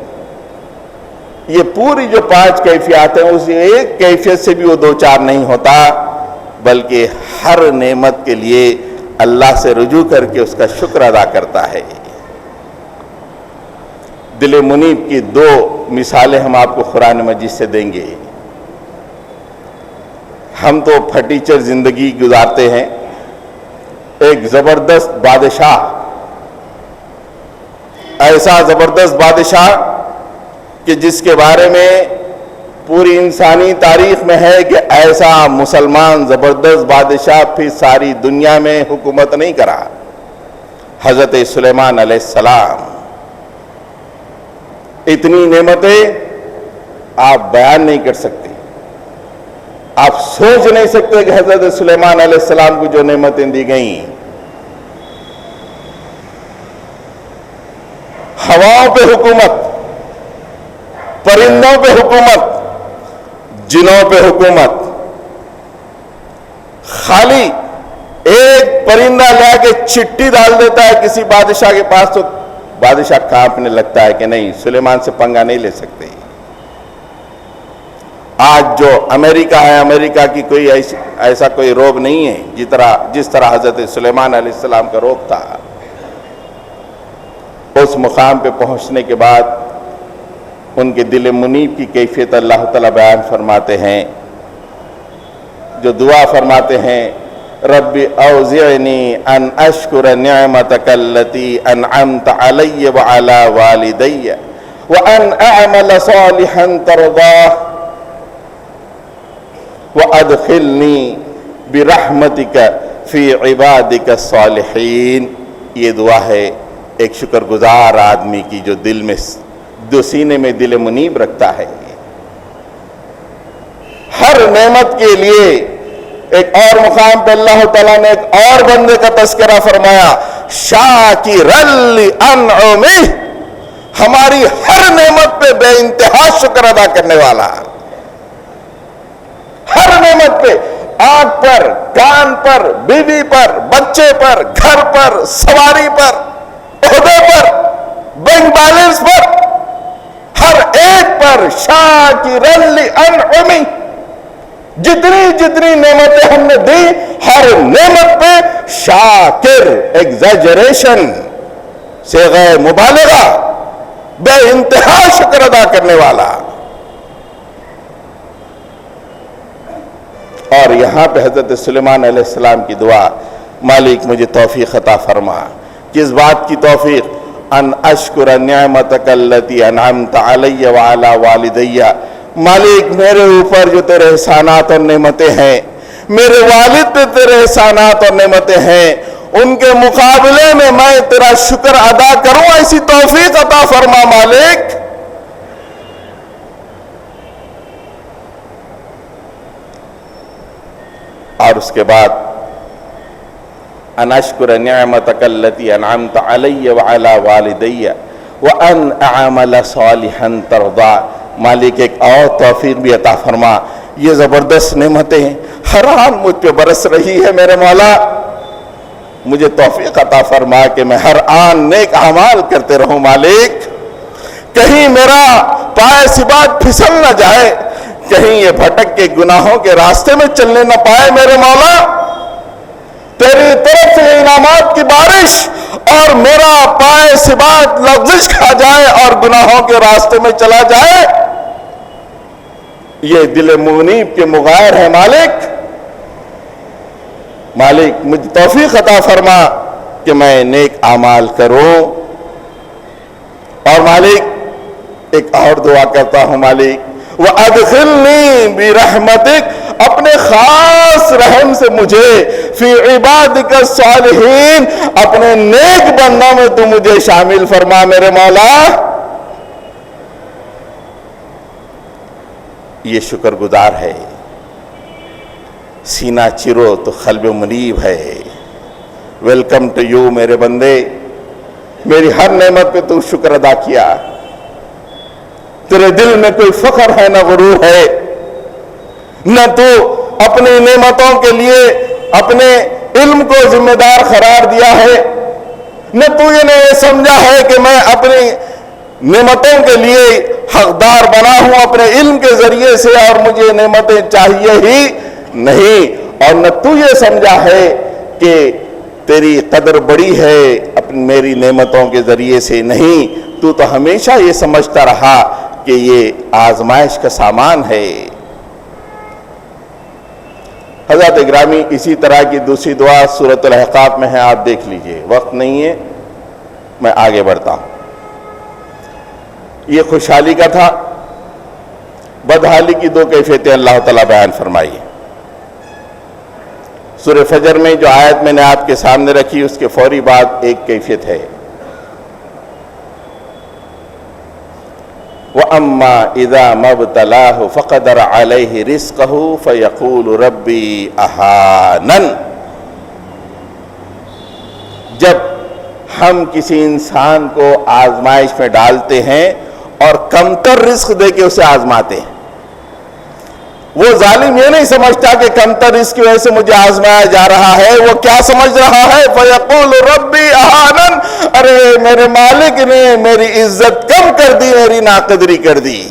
یہ پوری جو 5 کیفیات ہیں اس ایک کیفیت سے بھی وہ دو چار نہیں ہوتا، بلکہ ہر نعمت کے لیے اللہ سے رجوع کر کے اس کا شکر ادا کرتا ہے۔ دل منیب کی 2 مثالیں ہم آپ کو قرآن مجید سے دیں گے۔ ہم تو پھٹیچر زندگی گزارتے ہیں۔ ایک زبردست بادشاہ، ایسا زبردست بادشاہ کہ جس کے بارے میں پوری انسانی تاریخ میں ہے کہ ایسا مسلمان زبردست بادشاہ پھر ساری دنیا میں حکومت نہیں کرا، حضرت سلیمان علیہ السلام۔ اتنی نعمتیں آپ بیان نہیں کر سکتے، آپ سوچ نہیں سکتے کہ حضرت سلیمان علیہ السلام کو جو نعمتیں دی گئیں۔ ہواؤں پہ حکومت، پرندوں پہ حکومت، جنوں پہ حکومت۔ خالی ایک پرندہ لا کے چٹھی ڈال دیتا ہے کسی بادشاہ کے پاس تو بادشاہ کانپنے لگتا ہے کہ نہیں، سلیمان سے پنگا نہیں لے سکتے۔ آج جو امریکہ ہے، امریکہ کی کوئی ایسا کوئی روب نہیں ہے جس طرح حضرت سلیمان علیہ السلام کا روب تھا۔ اس مقام پہ پہنچنے کے بعد ان کے دل منیب کی کیفیت اللہ تعالیٰ بیان فرماتے ہیں، جو دعا فرماتے ہیں، رب اوزعنی ان اشکر نعمتک التی انعمت علی وعلی والدی وان اعمل صالحا ترضاہ وادخلنی برحمتک فی عبادک الصالحین۔ یہ دعا ہے ایک شکر گزار آدمی کی جو سینے میں دل منیب رکھتا ہے۔ ہر نعمت کے لیے ایک اور مقام پہ اللہ تعالیٰ نے ایک اور بندے کا تذکرہ فرمایا، شاکرا لانعمہ، ہماری ہر نعمت پہ بے انتہا شکر ادا کرنے والا۔ ہر نعمت پہ، آنکھ پر، کان پر، بیوی پر، بچے پر، گھر پر، سواری پر، عہدے پر، بینک بیلنس پر، ہر ایک پر شاکرا لانعمہ، جتنی نعمتیں ہم نے دی ہر نعمت پہ شاکر، ایگزیجریشن، صیغہ مبالغہ، بے انتہا شکر ادا کرنے والا۔ اور یہاں پہ حضرت سلیمان علیہ السلام کی دعا، مالک مجھے توفیق عطا فرما۔ کس بات کی توفیق؟ ان اشکر نعمتک التی انعمت علی وعلی والدی، مالک میرے اوپر جو تیرے احسانات اور نعمتیں ہیں، میرے والد پہ تیرے احسانات اور نعمتیں ہیں، ان کے مقابلے میں میں تیرا شکر ادا کروں، ایسی توفیق عطا فرما مالک۔ اور اس کے بعد ان اشکر نعمتک التی انعمت علی وعلی والدی وان اعمل صالحا ترضا، مالک ایک اور توفیق بھی عطا فرما۔ یہ زبردست نعمتیں ہر آن مجھ پہ برس رہی ہے میرے مولا، مجھے توفیق عطا فرما کہ میں ہر آن نیک اعمال کرتے رہوں مالک، کہیں میرا پائے ثبات پھسل نہ جائے، کہیں یہ بھٹک کے گناہوں کے راستے میں چلنے نہ پائے میرے مولا۔ تیری طرف سے انعامات کی بارش اور میرا پائے ثبات لغزش کھا جائے اور گناہوں کے راستے میں چلا جائے، یہ دل منیب کے مغائر ہے مالک۔ مالک مجھے توفیق عطا فرما کہ میں نیک اعمال کروں۔ اور مالک ایک اور دعا کرتا ہوں، مالک وَأَدْخِلْنِي بِرَحْمَتِكَ، اپنے خاص رحم سے مجھے فی عبادک الصالحین، اپنے نیک بندوں میں تو مجھے شامل فرما میرے مولا۔ یہ شکر گزار ہے، سینہ چرو تو قلب منیب ہے۔ ویلکم ٹو یو میرے بندے، میری ہر نعمت پہ تو شکر ادا کیا، تیرے دل میں کوئی فخر ہے نہ غرور ہے، نہ تو اپنی نعمتوں کے لیے اپنے علم کو ذمہ دار قرار دیا ہے، نہ تو یہ سمجھا ہے کہ میں اپنی نعمتوں کے لیے حقدار بنا ہوں اپنے علم کے ذریعے سے اور مجھے نعمتیں چاہیے ہی نہیں، اور نہ تو یہ سمجھا ہے کہ تیری قدر بڑی ہے اپنی میری نعمتوں کے ذریعے سے، نہیں، تو ہمیشہ یہ سمجھتا رہا کہ یہ آزمائش کا سامان ہے۔ حضرات اکرامی، اسی طرح کی دوسری دعا سورۃ الاحقاف میں ہے، آپ دیکھ لیجئے، وقت نہیں ہے میں آگے بڑھتا ہوں۔ یہ خوشحالی کا تھا، بدحالی کی دو کیفیتیں اللہ تعالیٰ بیان فرمائی۔ سورہ فجر میں جو آیت میں نے آپ کے سامنے رکھی اس کے فوری بعد ایک کیفیت ہے، وَأَمَّا إِذَا مَبْتَلَاهُ فَقَدَرَ عَلَيْهِ رِزْقَهُ فَيَقُولُ رَبِّي أَهَانَنِ۔ جب ہم کسی انسان کو آزمائش میں ڈالتے ہیں اور کمتر رزق دے کے اسے آزماتے ہیں، وہ ظالم یہ نہیں سمجھتا کہ کمتر رزق کی وجہ سے مجھے آزمایا جا رہا ہے، وہ کیا سمجھ رہا ہے؟ فَيَقُولُ رَبِّي أَهَانَنِ، ارے میرے مالک نے میری عزت کم کر دی، میری ناقدری کر دی۔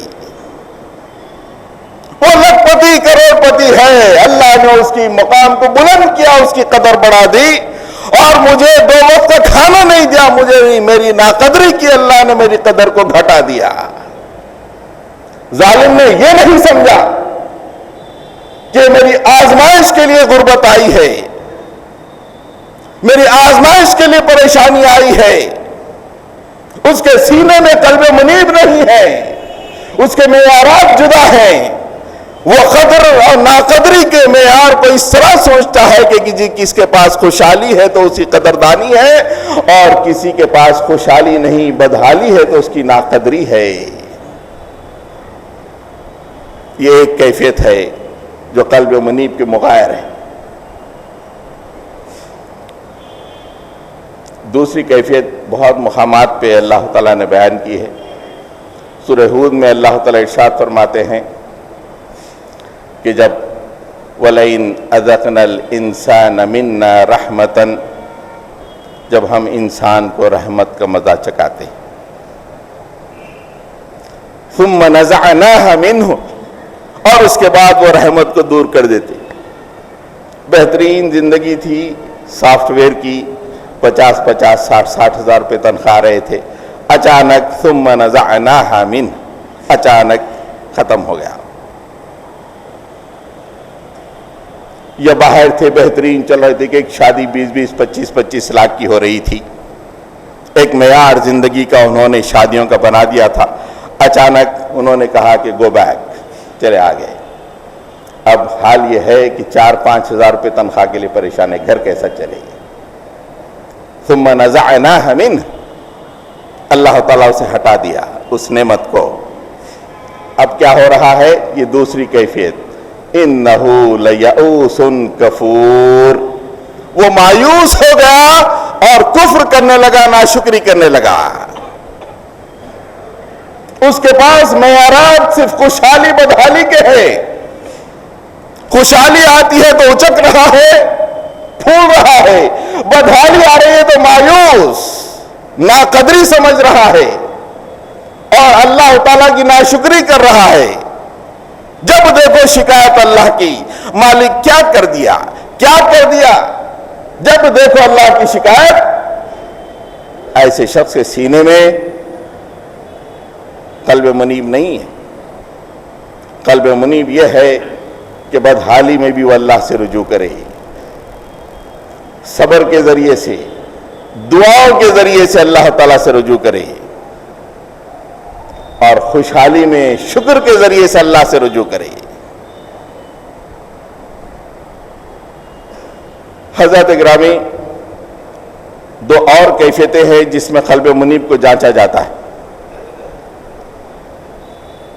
وہ لکھ پتی کروڑ پتی ہے، اللہ نے اس کی مقام کو بلند کیا، اس کی قدر بڑھا دی، اور مجھے 2 وقت کا کھانا نہیں دیا، مجھے میری ناقدری کی، اللہ نے میری قدر کو گھٹا دیا۔ ظالم نے یہ نہیں سمجھا کہ میری آزمائش کے لیے غربت آئی ہے، میری آزمائش کے لیے پریشانی آئی ہے، اس کے سینے میں قلب منیب نہیں ہے، اس کے معیارات جدا ہیں، وہ قدر اور ناقدری کے معیار کو اس طرح سوچتا ہے کہ کس کے پاس خوشحالی ہے تو اس کی قدردانی ہے، اور کسی کے پاس خوشحالی نہیں بدحالی ہے تو اس کی ناقدری ہے۔ یہ ایک کیفیت ہے جو قلب منیب کے مغایر ہے۔ دوسری کیفیت بہت مقامات پہ اللہ تعالیٰ نے بیان کی ہے۔ سورہ ہود میں اللہ تعالیٰ ارشاد فرماتے ہیں کہ جب وَلَئِنْ أَذَقْنَا الْإِنسَانَ مِنَّا رَحْمَةً، جب ہم انسان کو رحمت کا مزہ چکاتے ہیں، ثُمَّ نَزَعْنَاهَا مِنْهُ، اور اس کے بعد وہ رحمت کو دور کر دیتے۔ بہترین زندگی تھی سافٹ ویئر کی، 50-50 60-60 ہزار روپے تنخواہ رہے تھے، اچانک ثم نزعناها منه، اچانک ختم ہو گیا۔ یا باہر تھے، بہترین چل رہے تھے کہ ایک شادی 20-20 25-25 لاکھ کی ہو رہی تھی، ایک معیار زندگی کا انہوں نے شادیوں کا بنا دیا تھا، اچانک انہوں نے کہا کہ گو بیک، چلے آگئے۔ اب حال یہ ہے کہ 4-5 ہزار روپے تنخواہ کے لیے پریشان ہے، گھر کیسا چلے گا؟ ثم نزعناها منه، اللہ تعالیٰ اسے ہٹا دیا اس نعمت کو۔ اب کیا ہو رہا ہے؟ یہ دوسری کیفیت، انہ لیئوس کفور، وہ مایوس ہو گیا اور کفر کرنے لگا، ناشکری کرنے لگا۔ اس کے پاس معیارات صرف خوشحالی بدحالی کے ہیں، خوشحالی آتی ہے تو اچک رہا ہے، پھول رہا ہے، بدحالی آ رہی ہے تو مایوس ناقدری سمجھ رہا ہے اور اللہ تعالیٰ کی ناشکری کر رہا ہے۔ جب دیکھو شکایت اللہ کی، مالک کیا کر دیا، کیا کر دیا، جب دیکھو اللہ کی شکایت، ایسے شخص کے سینے میں قلب منیب نہیں ہے۔ قلب منیب یہ ہے کہ بدحالی میں بھی وہ اللہ سے رجوع کرے، صبر کے ذریعے سے، دعاؤں کے ذریعے سے اللہ تعالیٰ سے رجوع کرے، اور خوشحالی میں شکر کے ذریعے سے اللہ سے رجوع کرے۔ حضرت گرامی، 2 اور کیفیتیں ہیں جس میں قلب منیب کو جانچا جاتا ہے۔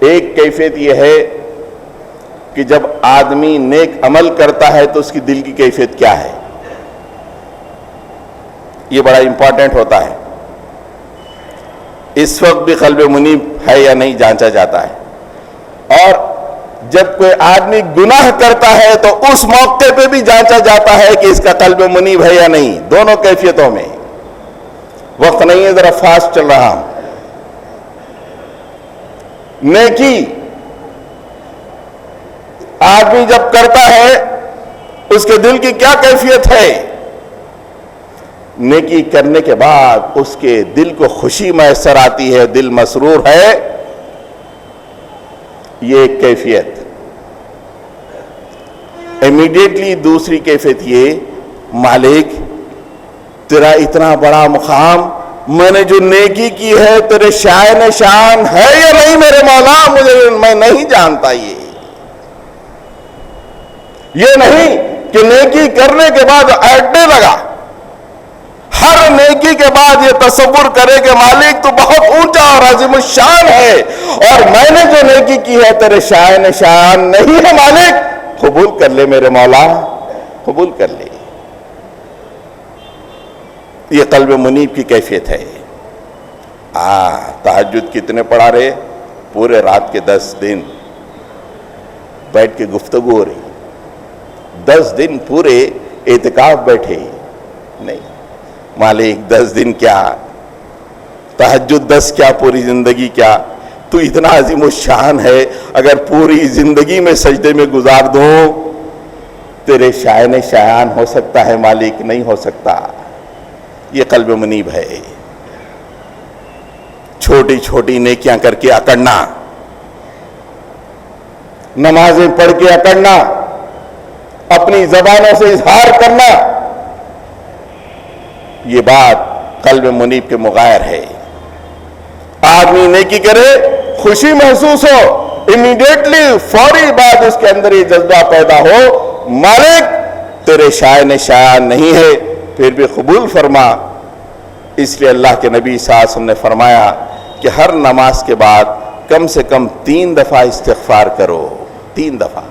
ایک کیفیت یہ ہے کہ کہ جب آدمی نیک عمل کرتا ہے تو اس کی دل کی کیفیت کیا ہے. یہ بڑا امپورٹنٹ ہوتا ہے. اس وقت بھی قلب منیب ہے یا نہیں جانچا جاتا ہے. اور جب کوئی آدمی گناہ کرتا ہے تو اس موقع پہ بھی جانچا جاتا ہے کہ اس کا قلب منیب ہے یا نہیں. دونوں کیفیتوں میں. وقت نہیں ہے، ذرا فاسٹ چل رہا ہوں. نیکی آدمی جب کرتا ہے اس کے دل کی کیا کیفیت ہے؟ نیکی کرنے کے بعد اس کے دل کو خوشی میسر آتی ہے، دل مسرور ہے. یہ ایک کیفیت. امیڈیٹلی دوسری کیفیت یہ، مالک تیرا اتنا بڑا مقام، میں نے جو نیکی کی ہے تیرے شائن شان ہے یا نہیں میرے مولا؟ میں نہیں جانتا. یہ نہیں کہ نیکی کرنے کے بعد ایٹنے لگا. ہر نیکی کے بعد یہ تصور کرے کہ مالک تو بہت اونچا اور عظیم الشان ہے، اور میں نے جو نیکی کی ہے تیرے شائن شان نہیں ہے مالک، قبول کر لے میرے مولا، قبول کر لے. یہ قلب منیب کی کیفیت ہے. تہجد کتنے پڑھا رہے؟ پورے رات کے 10 دن بیٹھ کے گفتگو ہو رہی. 10 دن پورے اعتکاف بیٹھے. نہیں مالک 10 دن کیا، تہجد 10 کیا، پوری زندگی کیا؟ تو اتنا عظیم الشان ہے، اگر پوری زندگی میں سجدے میں گزار دو تیرے شائن شایان ہو سکتا ہے مالک، نہیں ہو سکتا. یہ قلب منیب ہے. چھوٹی چھوٹی نیکیاں کر کے اکڑنا، نمازیں پڑھ کے اکڑنا، اپنی زبانوں سے اظہار کرنا، یہ بات قلب منیب کے مغایر ہے. آدمی نیکی کرے، خوشی محسوس ہو، امیڈیٹلی فوری بعد اس کے اندر یہ جذبہ پیدا ہو، مالک تیرے شائن شایان نہیں ہے، پھر بھی قبول فرما. اس لیے اللہ کے نبی صلی اللہ علیہ وسلم نے فرمایا کہ ہر نماز کے بعد کم سے کم 3 دفعہ استغفار کرو. 3 دفعہ.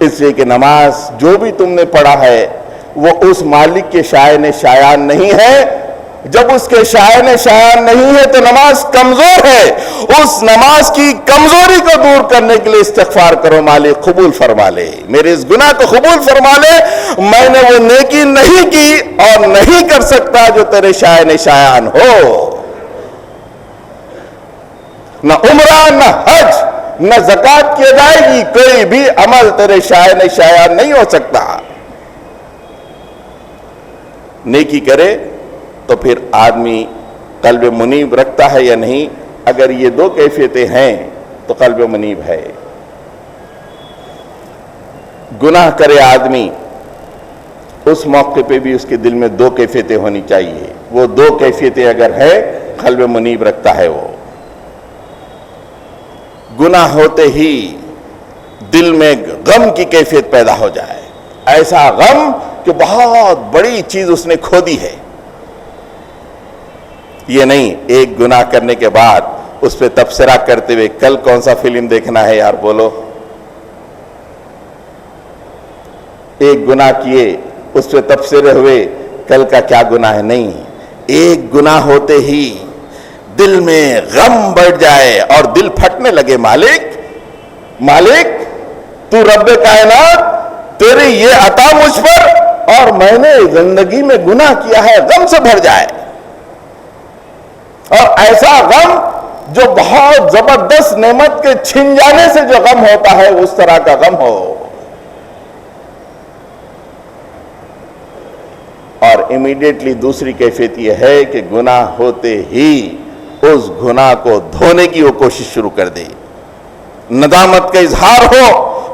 اس لیے کہ نماز جو بھی تم نے پڑھا ہے وہ اس مالک کے شائن شایان نہیں ہے. جب اس کے شائن شایان نہیں ہے تو نماز کمزور ہے. اس نماز کی کمزوری کو دور کرنے کے لیے استغفار کرو، مالک قبول فرما لے، میرے اس گناہ کو قبول فرما لے. میں نے وہ نیکی نہیں کی اور نہیں کر سکتا جو تیرے شائن شایان ہو. نہ عمرہ، نہ حج، نہ زکوٰۃ کی ادائیگی، کوئی بھی عمل تیرے شائن شایان نہیں ہو سکتا. نیکی کرے تو پھر آدمی قلب منیب رکھتا ہے یا نہیں. اگر یہ 2 کیفیتیں ہیں تو قلب منیب ہے. گناہ کرے آدمی، اس موقع پہ بھی اس کے دل میں 2 کیفیتیں ہونی چاہیے. وہ 2 کیفیتیں اگر ہے قلب منیب رکھتا ہے. وہ گناہ ہوتے ہی دل میں غم کی کیفیت پیدا ہو جائے، ایسا غم کہ بہت بڑی چیز اس نے کھو دی ہے. یہ نہیں ایک گناہ کرنے کے بعد اس پہ تبصرہ کرتے ہوئے کل کون سا فلم دیکھنا ہے یار بولو. ایک گناہ کیے اس پہ تبصرے ہوئے کل کا کیا گناہ ہے. نہیں، ایک گناہ ہوتے ہی دل میں غم بڑھ جائے اور دل پھٹنے لگے، مالک تو رب کائنات، تیری یہ عطا مجھ پر اور میں نے زندگی میں گناہ کیا ہے، غم سے بھر جائے. اور ایسا غم جو بہت زبردست نعمت کے چھن جانے سے جو غم ہوتا ہے اس طرح کا غم ہو. اور امیڈیٹلی دوسری کیفیت یہ ہے کہ گناہ ہوتے ہی اس گناہ کو دھونے کی وہ کوشش شروع کر دے، ندامت کا اظہار ہو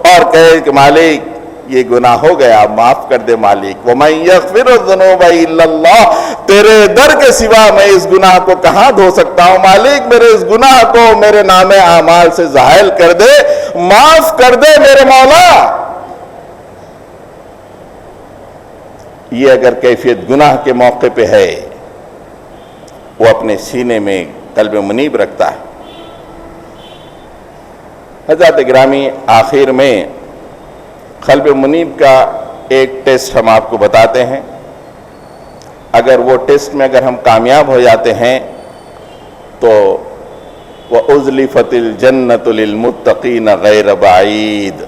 اور کہے کہ مالک یہ گناہ ہو گیا، معاف کر دے مالک. وَمَن يَغْفِرُ الذُّنُوبَ إِلَّا اللَّهُ، تیرے در کے سوا میں اس گناہ کو کہاں دھو سکتا ہوں. مالک میرے اس گناہ کو میرے نام اعمال سے زائل کر دے، معاف کر دے میرے مولا. یہ اگر کیفیت گناہ کے موقع پہ ہے، وہ اپنے سینے میں قلب منیب رکھتا ہے. حضرات گرامی، آخر میں قلب منیب کا ایک ٹیسٹ ہم آپ کو بتاتے ہیں. اگر وہ ٹیسٹ میں اگر ہم کامیاب ہو جاتے ہیں تو وَأُزْلِفَتِ الْجَنَّةُ لِلْمُتَّقِينَ غَيْرَ بَعِيدٍ،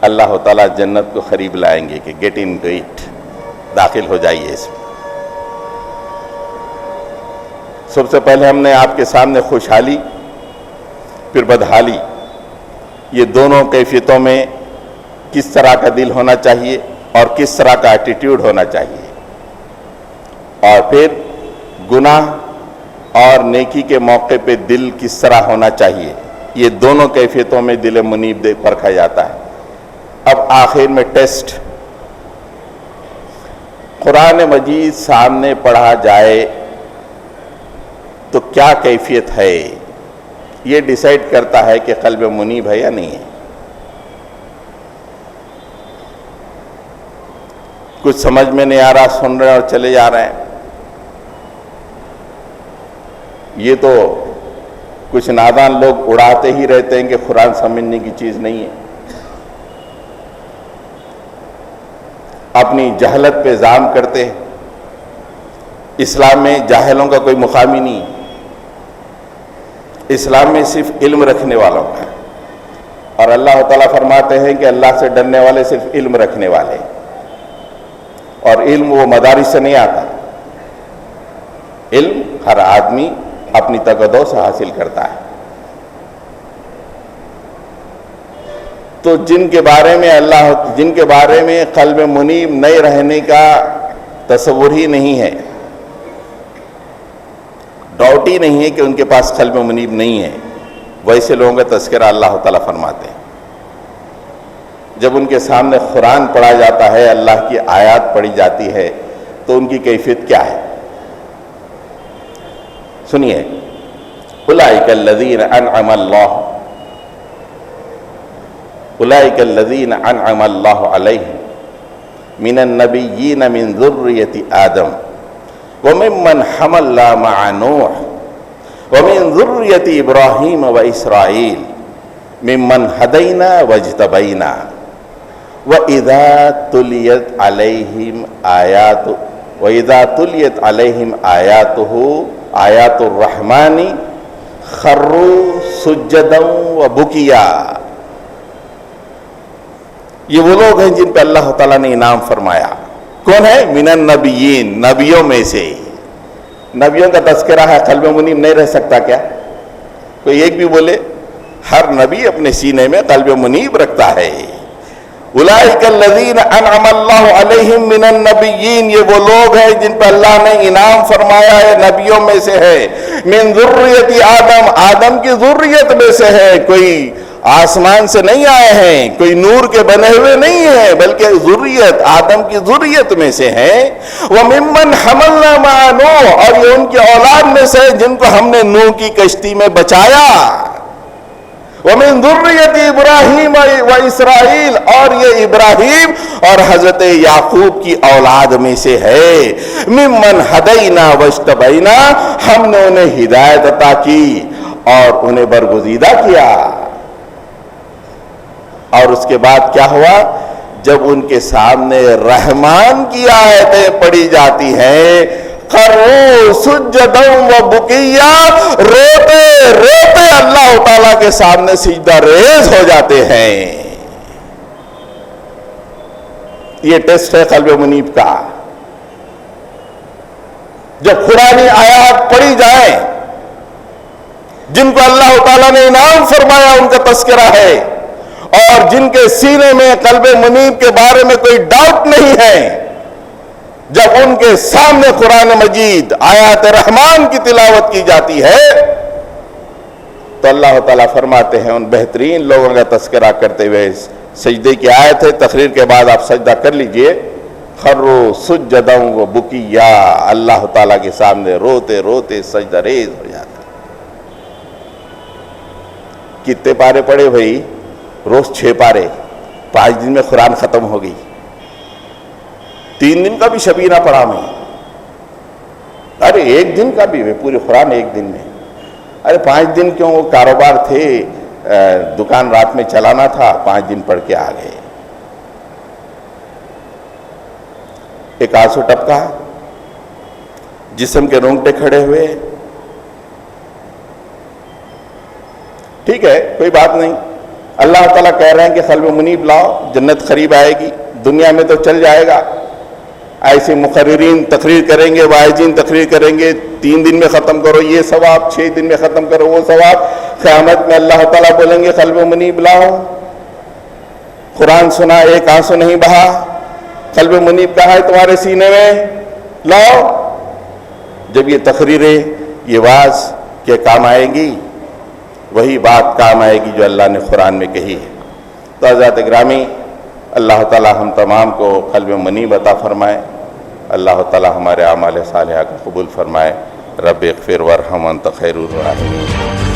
اللہ تعالیٰ جنت کو قریب لائیں گے کہ گیٹ ان ٹو اٹ، داخل ہو جائیے اس میں. سب سے پہلے ہم نے آپ کے سامنے خوشحالی پھر بدحالی، یہ دونوں کیفیتوں میں کس طرح کا دل ہونا چاہیے اور کس طرح کا ایٹیٹیوڈ ہونا چاہیے، اور پھر گناہ اور نیکی کے موقع پہ دل کس طرح ہونا چاہیے، یہ دونوں کیفیتوں میں دل منیب پرکھا جاتا ہے. اب آخر میں ٹیسٹ، قرآن مجید سامنے پڑھا جائے تو کیا کیفیت ہے، یہ ڈیسائیڈ کرتا ہے کہ قلب منیب ہے یا نہیں ہے. کچھ سمجھ میں نہیں آ رہا، سن رہے ہیں اور چلے جا رہے ہیں. یہ تو کچھ نادان لوگ اڑاتے ہی رہتے ہیں کہ قرآن سمجھنے کی چیز نہیں ہے. اپنی جہالت پہ الزام کرتے ہیں. اسلام میں جاہلوں کا کوئی مقام ہی نہیں، اسلام میں صرف علم رکھنے والوں کا، اور اللہ تعالیٰ فرماتے ہیں کہ اللہ سے ڈرنے والے صرف علم رکھنے والے، اور علم وہ مدارس سے نہیں آتا. علم ہر آدمی اپنی تقدو سے حاصل کرتا ہے. تو جن کے بارے میں قلب منیب نہیں رہنے کا تصور ہی نہیں ہے، ڈاؤٹ ہی نہیں ہے کہ ان کے پاس قلب منیب نہیں ہے، ویسے لوگوں کا تذکرہ اللہ تعالیٰ فرماتے ہیں. جب ان کے سامنے قرآن پڑھا جاتا ہے، اللہ کی آیات پڑھی جاتی ہے، تو ان کی کیفیت کیا ہے؟ سنیے، اولئک الذین انعم اللہ علیہم من النبیین من ذریۃ آدم وممن حملنا مع نوح ومن ذریۃ ابراہیم واسرائیل ممن ہدینا واجتبینا وَإِذَا تُلِيَتْ عَلَيْهِمْ آيَاتُ الرَّحْمَنِ خَرُّوا سُجَّدًا وَبُكِيًا. یہ وہ لوگ ہیں جن پہ اللہ تعالیٰ نے انعام فرمایا. کون ہے؟ من النبیین، نبیوں میں سے. نبیوں کا تذکرہ ہے، قلب منیب نہیں رہ سکتا کیا؟ کوئی ایک بھی بولے؟ ہر نبی اپنے سینے میں قلب منیب رکھتا ہے. اولئک الذین انعم اللہ علیہم من النبیین، یہ وہ لوگ ہیں جن پر اللہ نے انعام فرمایا ہے، نبیوں میں سے ہے. من ذریۃ آدم، آدم کی ذریت میں سے ہے، کوئی آسمان سے نہیں آئے ہیں، کوئی نور کے بنے ہوئے نہیں ہیں، بلکہ ذریت آدم کی ذریت میں سے ہیں. وممن حملنا مع نوح، اور یہ ان کی اولاد میں سے جن کو ہم نے نوح کی کشتی میں بچایا. ومن ذریۃ ابراہیم و اسرائیل، اور یہ ابراہیم اور حضرت یعقوب کی اولاد میں سے ہے. ممن ہدینا واجتبینا، ہم نے انہیں ہدایت عطا کی اور انہیں برگزیدہ کیا. اور اس کے بعد کیا ہوا؟ جب ان کے سامنے رحمان کی آیتیں پڑھی جاتی ہیں، خروا سجدا وبکیا، روتے روتے اللہ تعالیٰ کے سامنے سجدہ ریز ہو جاتے ہیں. یہ ٹیسٹ ہے قلب منیب کا. جب قرآنی آیات پڑھی جائیں، جن کو اللہ تعالیٰ نے انعام فرمایا ان کا تذکرہ ہے، اور جن کے سینے میں قلب منیب کے بارے میں کوئی ڈاؤٹ نہیں ہے، جب ان کے سامنے قرآن مجید آیات رحمان کی تلاوت کی جاتی ہے تو اللہ تعالیٰ فرماتے ہیں ان بہترین لوگوں کا تذکرہ کرتے ہوئے، سجدے کی آیت ہے، تقریر کے بعد آپ سجدہ کر لیجئے، خروا سجدا وبکیا، اللہ تعالیٰ کے سامنے روتے روتے سجدہ ریز ہو جاتے. کتنے پارے پڑھے بھائی؟ روز 6 پارے، 5 دن میں قرآن ختم ہو گئی. 3 دن کا بھی شبینہ پڑھا میں. ارے 1 دن کا بھی، پورے قرآن 1 دن میں. ارے 5 دن کیوں؟ وہ کاروبار تھے، دکان رات میں چلانا تھا، 5 دن پڑھ کے آ گئے۔ ایک آنسو ٹپکا، جسم کے رونگٹے کھڑے ہوئے۔ ٹھیک ہے، کوئی بات نہیں، اللہ تعالیٰ کہہ رہے ہیں کہ قلب منیب لاؤ، جنت قریب آئے گی، دنیا میں تو چل جائے گا۔ ایسے مقررین تقریر کریں گے، واعظین تقریر کریں گے، 3 دن میں ختم کرو یہ ثواب، 6 دن میں ختم کرو وہ ثواب۔ قیامت میں اللہ تعالیٰ بولیں گے قلب منیب لاؤ۔ قرآن سنا، ایک آنسو نہیں بہا، قلب منیب کہاں ہے تمہارے سینے میں؟ لاؤ۔ جب یہ تقریریں، یہ واعظ کے کام آئے گی، وہی بات کام آئے گی جو اللہ نے قرآن میں کہی ہے۔ تو حضرات گرامی، اللہ تعالی ہم تمام کو قلب منیب عطا فرمائے، اللہ تعالی ہمارے اعمال صالحہ کو قبول فرمائے۔ رب اغفر وارحم وانت خیر الراحمین۔